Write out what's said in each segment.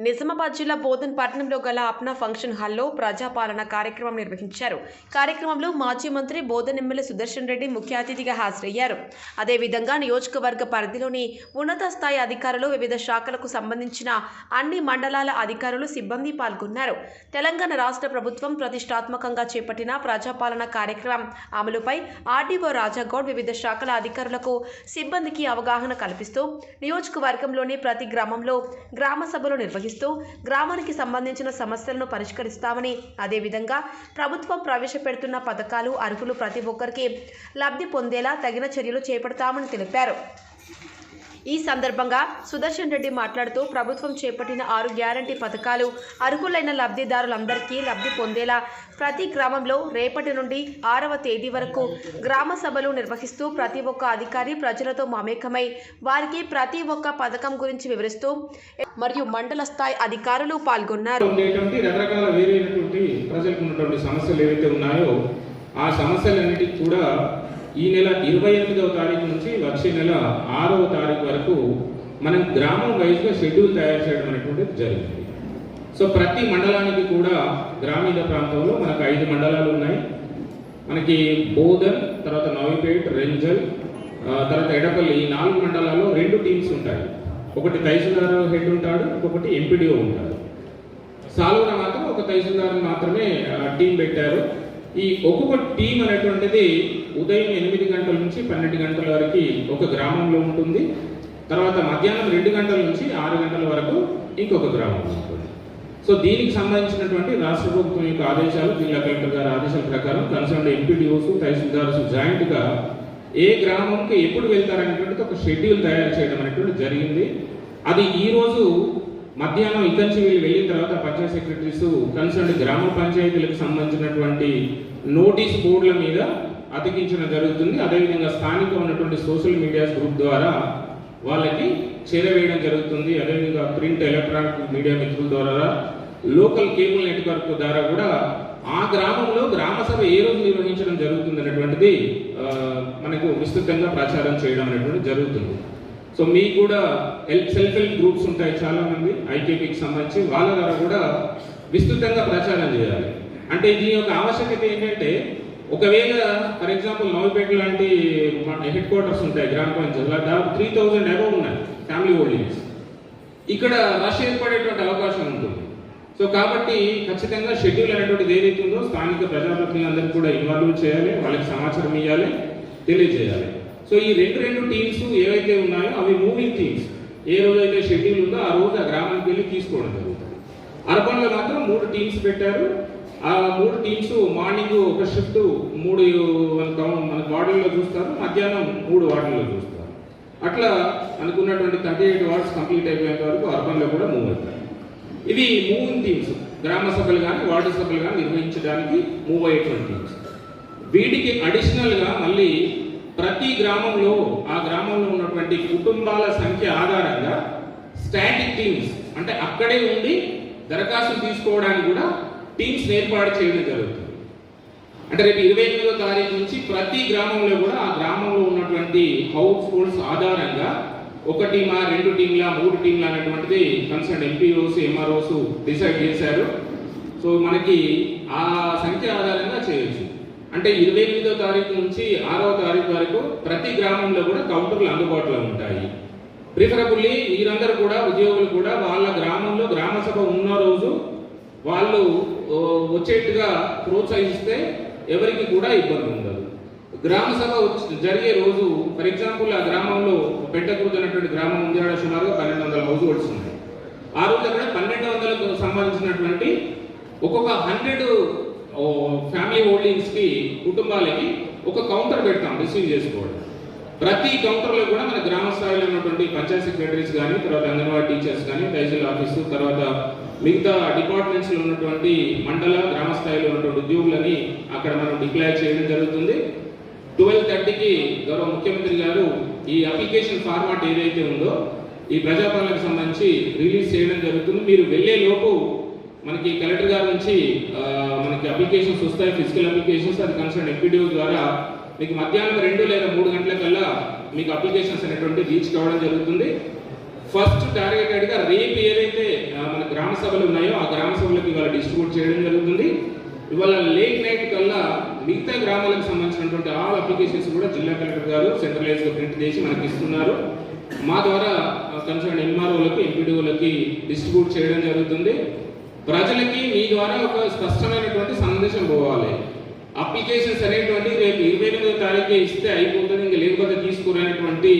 నిజామాబాద్ జిల్లా బోధన్ పట్టణంలో గల అప్నా ఫంక్షన్ హాల్లో ప్రజాపాలన కార్యక్రమం నిర్వహించారు. కార్యక్రమంలో మాజీ మంత్రి బోధన్ ఎమ్మెల్యే సుదర్శన్ రెడ్డి ముఖ్య అతిథిగా హాజరయ్యారు. అదేవిధంగా నియోజకవర్గ పరిధిలోని ఉన్నత స్థాయి అధికారులు, వివిధ శాఖలకు సంబంధించిన అన్ని మండలాల అధికారులు, సిబ్బంది పాల్గొన్నారు. తెలంగాణ రాష్ట్ర ప్రభుత్వం ప్రతిష్టాత్మకంగా చేపట్టిన ప్రజాపాలన కార్యక్రమం అమలుపై ఆర్డీఓ రాజాగౌడ్ వివిధ శాఖల అధికారులకు, సిబ్బందికి అవగాహన కల్పిస్తూ నియోజకవర్గంలోని ప్రతి గ్రామంలో గ్రామ సభలు నిర్వహిస్తారు. గ్రామానికి సంబంధించిన సమస్యలను పరిష్కరిస్తామని, అదేవిధంగా ప్రభుత్వం ప్రవేశపెడుతున్న పథకాలు, అర్హులు ప్రతి ఒక్కరికి లబ్ధి పొందేలా తగిన చర్యలు చేపడతామని తెలిపారు. ఈ సందర్భంగా సుదర్శన్ రెడ్డి మాట్లాడుతూ ప్రభుత్వం చేపట్టిన 6 గ్యారంటీ పథకాలు అర్హులైన లబ్ధిదారులందరికీ లబ్ధి పొందేలా ప్రతి గ్రామంలో రేపటి నుండి 6వ తేదీ వరకు గ్రామ సభలు నిర్వహిస్తూ ప్రతి ఒక్క అధికారి ప్రజలతో మమేకమై వారికి ప్రతి ఒక్క పథకం గురించి వివరిస్తూ మరియు మండల స్థాయి అధికారులు పాల్గొన్నారు. రకరకాల వేరైనటువంటి ప్రజలకు ఉన్నటువంటి సమస్యలు ఏవైతే ఉన్నాయో ఆ సమస్యలన్నిటికీ కూడా ఈ నెల 28వ తారీఖు నుంచి వచ్చే నెల 6వ తారీఖు వరకు మనం గ్రామం వైజ్గా షెడ్యూల్ తయారు చేయడం అనేటువంటిది జరిగింది. సో ప్రతి మండలానికి కూడా గ్రామీణ ప్రాంతంలో మనకు 5 మండలాలు ఉన్నాయి. మనకి బోధన్, తర్వాత నవీపేట్, రెంజల్, తర్వాత ఎడపల్లి, ఈ 4 మండలాల్లో 2 టీమ్స్ ఉంటాయి. ఒకటి తహసీల్దార్ హెడ్ ఉంటాడు, ఇంకొకటి ఎంపీడీఓ ఉంటాడు. సాలూర మాత్రం ఒక తహసీల్దార్ మాత్రమే టీం పెట్టారు. ఈ ఒక్కొక్క టీం అనేటువంటిది ఉదయం 8 గంటల నుంచి 12 గంటల వరకు ఒక గ్రామంలో ఉంటుంది. తర్వాత మధ్యాహ్నం 2 గంటల నుంచి 6 గంటల వరకు ఇంకొక గ్రామంలో ఉంటుంది. సో దీనికి సంబంధించినటువంటి రాష్ట్ర ప్రభుత్వం యొక్క ఆదేశాలు, జిల్లా కలెక్టర్ గారి ఆదేశాల ప్రకారం కన్సర్న్ ఎంపీడీఓస్, తహసీల్దార్స్ జాయింట్గా ఏ గ్రామంకి ఎప్పుడు వెళ్తారనేటువంటిది ఒక షెడ్యూల్ తయారు చేయడం అనేటువంటి జరిగింది. అది ఈరోజు మధ్యాహ్నం ఇక్కడి నుంచి వెళ్ళిన తర్వాత పంచాయత్ సెక్రటరీస్ కన్సర్న్ గ్రామ పంచాయతీలకు సంబంధించినటువంటి నోటీస్ బోర్డుల మీద అతికించడం జరుగుతుంది. అదేవిధంగా స్థానిక ఉన్నటువంటి సోషల్ మీడియా గ్రూప్ ద్వారా వాళ్ళకి చేరవేయడం జరుగుతుంది. అదేవిధంగా ప్రింట్, ఎలక్ట్రానిక్ మీడియా మిత్రుల ద్వారా, లోకల్ కేబుల్ నెట్వర్క్ ద్వారా కూడా ఆ గ్రామంలో గ్రామ సభ ఏ రోజు నిర్వహించడం జరుగుతుంది అనేటువంటిది మనకు విస్తృతంగా ప్రచారం చేయడం అనేటువంటిది జరుగుతుంది. సో మీకు కూడా సెల్ఫ్ హెల్ప్ గ్రూప్స్ ఉంటాయి చాలా మంది, ఐకేపీకి సంబంధించి, వాళ్ళ ద్వారా కూడా విస్తృతంగా ప్రచారం చేయాలి. అంటే దీని యొక్క ఆవశ్యకత ఏంటంటే, ఒకవేళ ఫర్ ఎగ్జాంపుల్ నవీపేట లాంటి హెడ్ క్వార్టర్స్ ఉంటాయి గ్రామ పంచాయతీలో, దాదాపు 3000 అబవ్ ఉన్నాయి ఫ్యామిలీ హోల్డింగ్స్. ఇక్కడ రష్ ఏర్పడేటువంటి అవకాశం ఉంటుంది. సో కాబట్టి ఖచ్చితంగా షెడ్యూల్ అనేటువంటిది ఏదైతే ఉందో స్థానిక ప్రజాప్రతినిధులందరికీ కూడా ఇన్వాల్వ్ చేయాలి, వాళ్ళకి సమాచారం ఇవ్వాలి, తెలియజేయాలి. సో ఈ రెండు టీమ్స్ ఏవైతే ఉన్నాయో అవి మూవింగ్ టీమ్స్. ఏ రోజైతే షెడ్యూల్ ఉందో ఆ రోజు ఆ గ్రామానికి వెళ్ళి తీసుకోవడం జరుగుతుంది. అర్బన్లో మాత్రం 3 టీమ్స్ పెట్టారు. ఆ 3 టీమ్స్ మార్నింగ్ ఒక షిఫ్ట్ 3 మన వార్డుల్లో చూస్తారు, మధ్యాహ్నం 3 వార్డుల్లో చూస్తారు. అట్లా అనుకున్నటువంటి 38 వార్డ్స్ కంప్లీట్ అయిపోయేంత వరకు అర్బన్లో కూడా మూవ్ అవుతారు. ఇవి మూవింగ్ టీమ్స్, గ్రామ సభలు కానీ వార్డు సభలు కానీ నిర్వహించడానికి మూవ్ అయ్యేటువంటి టీమ్స్. వీటికి అడిషనల్గా మళ్ళీ ప్రతి గ్రామంలో ఆ గ్రామంలో ఉన్నటువంటి కుటుంబాల సంఖ్య ఆధారంగా స్టాటిక్ టీమ్స్, అంటే అక్కడే ఉండి దరఖాస్తు తీసుకోవడానికి కూడా టీమ్స్ ఏర్పాటు చేయడం జరుగుతుంది. అంటే రేపు 28వ తారీఖు నుంచి ప్రతి గ్రామంలో కూడా ఆ గ్రామంలో ఉన్నటువంటి హౌస్ హోల్డ్స్ ఆధారంగా 1 టీమా, 2 టీంలా, 3 టీంలా అనేటువంటిది కన్సర్న్ ఎంపీఓస్, ఎంఆర్ఓస్ డిసైడ్ చేశారు. సో మనకి ఆ సంఖ్య ఆధారంగా చేయొచ్చు. అంటే 28వ తారీఖు నుంచి 6వ తారీఖు వరకు ప్రతి గ్రామంలో కూడా కౌంటర్లు అందుబాటులో ఉంటాయి. ప్రిఫరబుల్లీ మీరందరూ కూడా, ఉద్యోగులు కూడా వాళ్ళ గ్రామంలో గ్రామ సభ ఉన్న రోజు వాళ్ళు వచ్చేట్టుగా ప్రోత్సహిస్తే ఎవరికి కూడా ఇబ్బంది ఉండదు. గ్రామ సభ జరిగే రోజు ఫర్ ఎగ్జాంపుల్ ఆ గ్రామంలో పెట్టకూడదు అనేటువంటి గ్రామం ఉంది, ఆడ సుమారుగా 1200 హౌస్ హోల్డ్స్ ఉన్నాయి. ఆ రోజు అక్కడ 1200కు సంబంధించినటువంటి ఒక్కొక్క 100 ఫ్యామిలీ హోల్డింగ్స్కి, కుటుంబాలకి ఒక కౌంటర్ పెడతాం రిసీవ్ చేసుకోవడం. ప్రతి కౌంటర్లో కూడా మన గ్రామ స్థాయిలో ఉన్నటువంటి పంచాయత్ సెక్రటరీస్ కానీ, తర్వాత అంగన్వాడీ టీచర్స్ కానీ, తహసీల్ ఆఫీసు, తర్వాత మిగతా డిపార్ట్మెంట్స్లో ఉన్నటువంటి మండల, గ్రామ స్థాయిలో ఉన్నటువంటి ఉద్యోగులని అక్కడ మనం డిక్లేర్ చేయడం జరుగుతుంది. 12:30కి గౌరవ ముఖ్యమంత్రి గారు ఈ అప్లికేషన్ ఫార్మాట్ ఏదైతే ఉందో ఈ ప్రజాపాలనకు సంబంధించి రిలీజ్ చేయడం జరుగుతుంది. మీరు వెళ్ళే లోపు మనకి కలెక్టర్ గారి నుంచి మనకి అప్లికేషన్స్ వస్తాయి, ఫిజికల్ అప్లికేషన్స్. అది కన్సర్న్ ఎంపీడీఓ ద్వారా మీకు మధ్యాహ్నం 2 లేదా 3 గంటల కల్లా మీకు అప్లికేషన్స్ అనేటువంటి రీచ్ కావడం జరుగుతుంది. ఫస్ట్ టార్గెటెడ్గా రేపు ఏదైతే మన గ్రామ సభలు ఉన్నాయో ఆ గ్రామ సభలకు ఇవాళ డిస్ట్రిబ్యూట్ చేయడం జరుగుతుంది. ఇవాళ లేట్ నైట్ కల్లా మిగతా గ్రామాలకు సంబంధించినటువంటి ఆల్ అప్లికేషన్స్ కూడా జిల్లా కలెక్టర్ గారు సెంట్రలైజ్గా ప్రింట్ చేసి మనకి ఇస్తున్నారు. మా ద్వారా కన్సర్న్ ఎంఆర్ఓలకి ఎంపీడీఓలకి డిస్ట్రిబ్యూట్ చేయడం జరుగుతుంది. ప్రజలకి మీ ద్వారా ఒక స్పష్టమైనటువంటి సందేశం పోవాలి. అప్లికేషన్స్ అనేటువంటి రేపు 28వ తారీఖే ఇస్తే అయిపోతుంది, ఇంకా లేకపోతే తీసుకునేటువంటి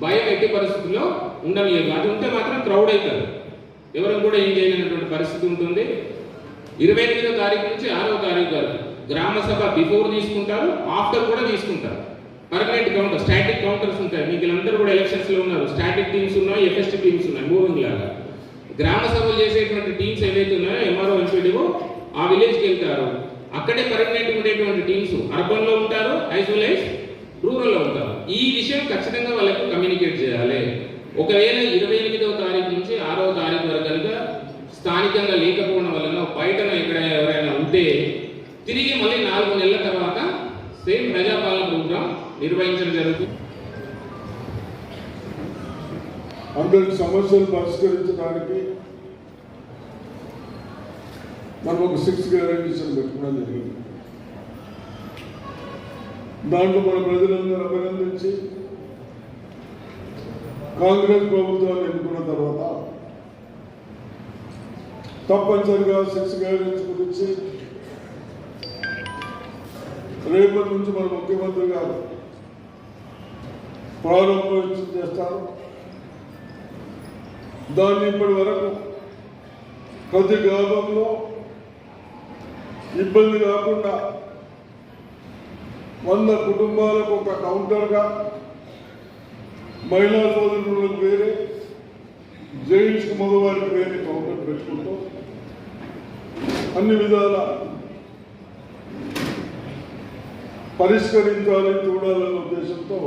భయం ఎట్టి పరిస్థితుల్లో ఉండలేదు. అది ఉంటే మాత్రం క్రౌడ్ అవుతారు, ఎవరు కూడా ఏం చేయలేనటువంటి పరిస్థితి ఉంటుంది. 28వ తారీఖు నుంచి 6వ తారీఖు వరకు గ్రామ సభ బిఫోర్ తీసుకుంటారు, ఆఫ్టర్ కూడా తీసుకుంటారు. పర్మనెంట్ కౌంటర్, స్టాటిక్ కౌంటర్స్ ఉంటాయి. మీకు వీళ్ళందరూ కూడా ఎలక్షన్స్లో ఉన్నారు. స్టాటిక్ టీమ్స్ ఉన్నాయి, ఎఫ్ఎస్టీ టీమ్స్ ఉన్నాయి, మూవింగ్ లాగా. గ్రామ సభలు చేసేటువంటి టీమ్స్ ఏవైతే ఉన్నాయో ఎంఆర్ఓ ఎంపీడీఓ ఆ విలేజ్కి వెళ్తారు. అక్కడే పర్మనెంట్ ఉండేటువంటి టీమ్స్ అర్బన్లో ఉంటారు, యాజ్ వెల్ యాజ్ రూరల్లో ఉంటారు. ఈ విషయం ఖచ్చితంగా వాళ్ళకు కమ్యూనికేట్ చేయాలి. ఒకవేళ 28వ తారీఖు నుంచి 6వ తారీఖు వరకు కనుక స్థానికంగా లేకపోవడం వలన బయటన ఎక్కడ ఎవరైనా ఉంటే తిరిగి మళ్ళీ 4 నెలల తర్వాత సేమ్ ప్రజాపాలన ప్రోగ్రాం నిర్వహించడం జరుగుతుంది. అందరికి సమస్యలు పరిష్కరించడానికి మనం ఒక 6 గ్యారెంటీస్ పెట్టుకోవడం జరిగింది. దాంట్లో మన ప్రజలందరూ అభినందించి కాంగ్రెస్ ప్రభుత్వాన్ని ఎన్నుకున్న తర్వాత తప్పనిసరిగా 6 గ్యారెంటీస్ గురించి రేపటి నుంచి మన ముఖ్యమంత్రి గారు ప్రారంభోత్సవం చేస్తారు. దాన్ని ఇప్పటి వరకు ప్రతి గ్రామంలో ఇబ్బంది కాకుండా 100 కుటుంబాలకు ఒక కౌంటర్గా, మహిళా సోదరులకు వేరే, జైన్స్కి మగవారికి వేరే కౌంటర్ పెట్టుకుంటూ అన్ని విధాల పరిష్కరించాలి, చూడాలన్న ఉద్దేశంతో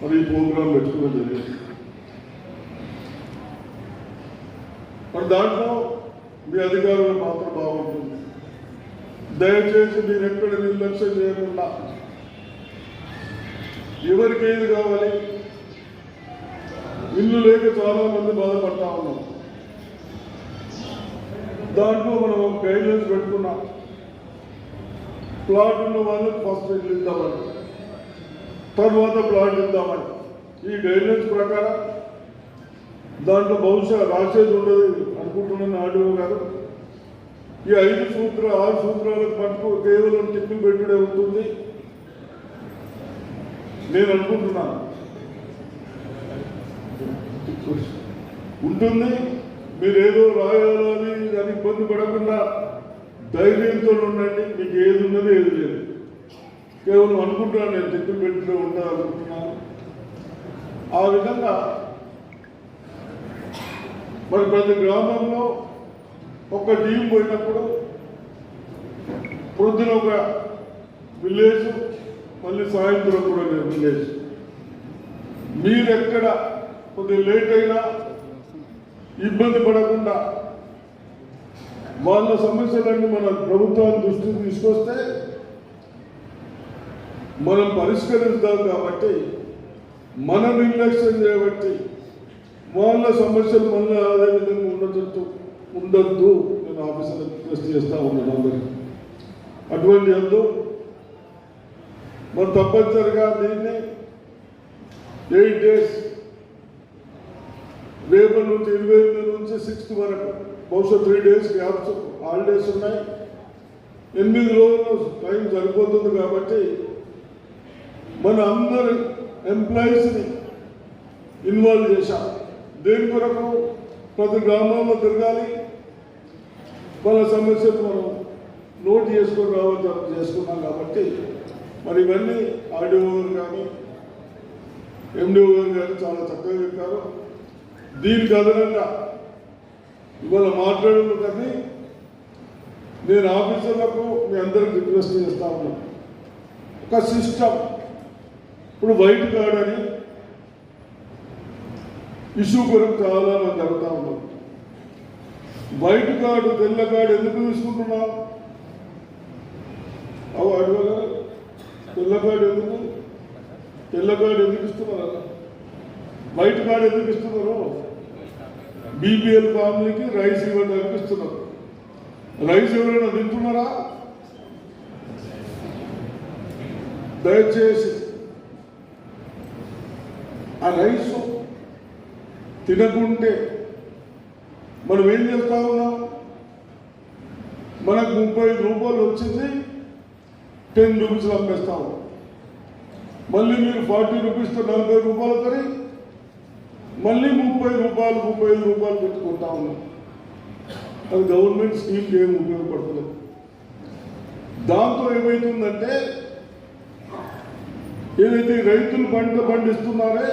మరి ఈ ప్రోగ్రాం పెట్టుకోవడం జరిగింది. మరి దాంట్లో మీ అధికారులు మాత్రం బాగుంటుంది. దయచేసి మీరు ఎక్కడ నిర్లక్ష్యం చేయకుండా ఎవరికి ఏది కావాలి, ఇల్లు లేక చాలా మంది బాధపడతా ఉన్నాం. దాంట్లో మనం ఒక గైడ్లైన్స్ పెట్టుకున్నాం. ప్లాట్ ఉన్న వాళ్ళకి ఫస్ట్ ఇల్లు ఇద్దామని, తర్వాత ప్లాట్ ఇద్దామని. ఈ గైడ్లైన్స్ ప్రకారం దాంట్లో బహుశా రాసేది ఉండదు అనుకుంటున్నాను ఆర్డీఓ గారు. ఈ 5 సూత్రాలు 6 సూత్రాలకు పట్టుకు కేవలం టిప్పులు పెట్టుడే ఉంటుంది నేను అనుకుంటున్నాను. ఉంటుంది, మీరేదో రాయాలని అని ఇబ్బంది పడకుండా ధైర్యంతో ఉండండి. మీకు ఏది ఉన్నది ఏది లేదు, కేవలం అనుకుంటున్నాను నేను టిప్పులు పెట్టుడే ఉండాలనుకుంటున్నాను. ఆ విధంగా మరి ప్రతి గ్రామంలో ఒక టీం పోయినప్పుడు ప్రొద్దున ఒక విలేజ్, మళ్ళీ సాయంత్రం కూడా విలేజ్. మీరెక్కడ కొద్దిగా లేట్ అయినా ఇబ్బంది పడకుండా వాళ్ళ సమస్యలన్నీ మన ప్రభుత్వాన్ని దృష్టికి తీసుకొస్తే మనం పరిష్కరిస్తాం. కాబట్టి మన నిర్లక్ష్యం చేయబట్టి వాళ్ళ సమస్యలు మళ్ళీ అదే విధంగా ఉండద్దు. నేను ఆఫీసర్లు రిక్వెస్ట్ చేస్తూ ఉన్నాను అందరికీ అటువంటి వద్దు. మరి తప్పనిసరిగా దీన్ని 8 days, రేపటి నుంచి 28 నుంచి 6 వరకు, బహుశా 3 days గ్యాప్స్ హాలిడేస్ ఉన్నాయి. 8 రోజులు టైం సరిపోతుంది. కాబట్టి మన అందరి ఎంప్లాయీస్ని ఇన్వాల్వ్ చేశాం. దేని కొరకు? ప్రతి గ్రామంలో తిరగాలి, వాళ్ళ సమస్యలు మనం నోట్ చేసుకొని రావాలి చేసుకున్నాం. కాబట్టి మరి ఇవన్నీ ఆర్డీఓ గారు కానీ ఎండిఓ గారు కానీ చాలా చక్కగా చెప్పారు. దీనికి అదనంగా ఇవాళ మాట్లాడడం కానీ నేను ఆఫీసర్లకు మీ అందరికి రిక్వెస్ట్ చేస్తా ఉన్నాను. ఒక సిస్టమ్, ఇప్పుడు వైట్ కార్డ్ అని ఇష్యూ కొరకు చాలా మంది అడుగుతా ఉన్నారు. వైట్ కార్డు తెల్ల కార్డు ఎందుకు తీసుకుంటున్నాం? అవు అడగగా తెల్ల కార్డు ఎందుకు ఇస్తున్నారు? బయట కాడ ఎందుకు ఇస్తున్నారు? బీపీఎల్ ఫ్యామిలీకి రైస్ ఇవ్వడానికి ఇస్తున్నారు. రైస్ ఎవరైనా తింటున్నారా? దయచేసి ఆ రైస్ తినకుంటే మనం ఏం చేస్తా ఉన్నాం? మనకు 35 రూపాయలు వచ్చింది, 10 రూపీస్ అమ్మేస్తాం. మళ్ళీ మీరు 40 రూపీస్తో 40 రూపాయలు కొని మళ్ళీ 30 రూపాయలు 35 రూపాయలు పెట్టుకుంటా ఉన్నాం. అది గవర్నమెంట్ స్కీమ్కి ఏమి ఉపయోగపడుతుంది. దాంతో ఏమవుతుందంటే ఏదైతే రైతులు పంట పండిస్తున్నారే,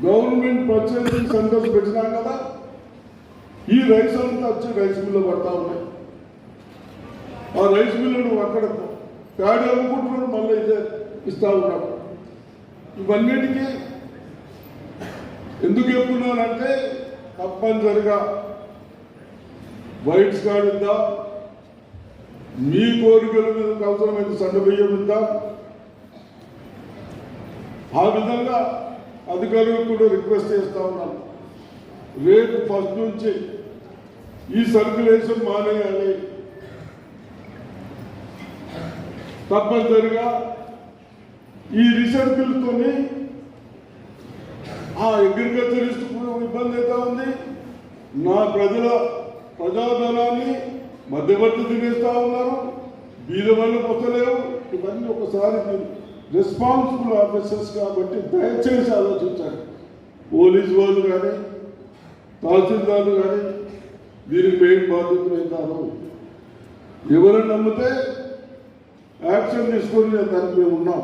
గవర్నమెంట్ పర్చేసింగ్ సెంటర్స్ పెట్టినాం కదా, ఈ రైస్ అంతా వచ్చి రైస్ మిల్లు పడతా ఉన్నాయి. ఆ రైస్ మిల్లును అక్కడ ప్యాడీ అమ్ముకుంటున్నాడు, మళ్ళీ ఇదే ఇస్తా ఉన్నాడు. ఇవన్నిటికీ ఎందుకు చెప్తున్నానంటే తప్పనిసరిగా వైట్స్ కార్డు ఇద్దాం, మీ కోరికల మీద అవసరమైతే సన్న బియ్యం ఇద్దాం. ఆ విధంగా అధికారులకు కూడా రిక్వెస్ట్ చేస్తా ఉన్నాను. రేపు 1 నుంచి ఈ సర్క్యులేషన్ మానేయాలి. తప్పనిసరిగా ఈ రీసర్కిల్తోని ఆ అగ్రికల్చరిస్ట్ కూడా ఇబ్బంది అవుతా ఉంది. నా ప్రజాధనాన్ని మధ్యవర్తి తినేస్తా ఉన్నారు, బీద వాళ్ళకు వస్తలేవు. ఇవన్నీ ఒకసారి మీరు రెస్పాన్సిబుల్ ఆఫీసర్స్ కాబట్టి దయచేసి ఆలోచించండి. పోలీసు వాళ్ళు కానీ తహసీల్దార్లు కానీ దీనికి మెయిన్ బాధ్యతలు అవుతారు. ఎవరైనా నమ్మితే యాక్షన్ తీసుకొని దానికి మేము ఉన్నాం.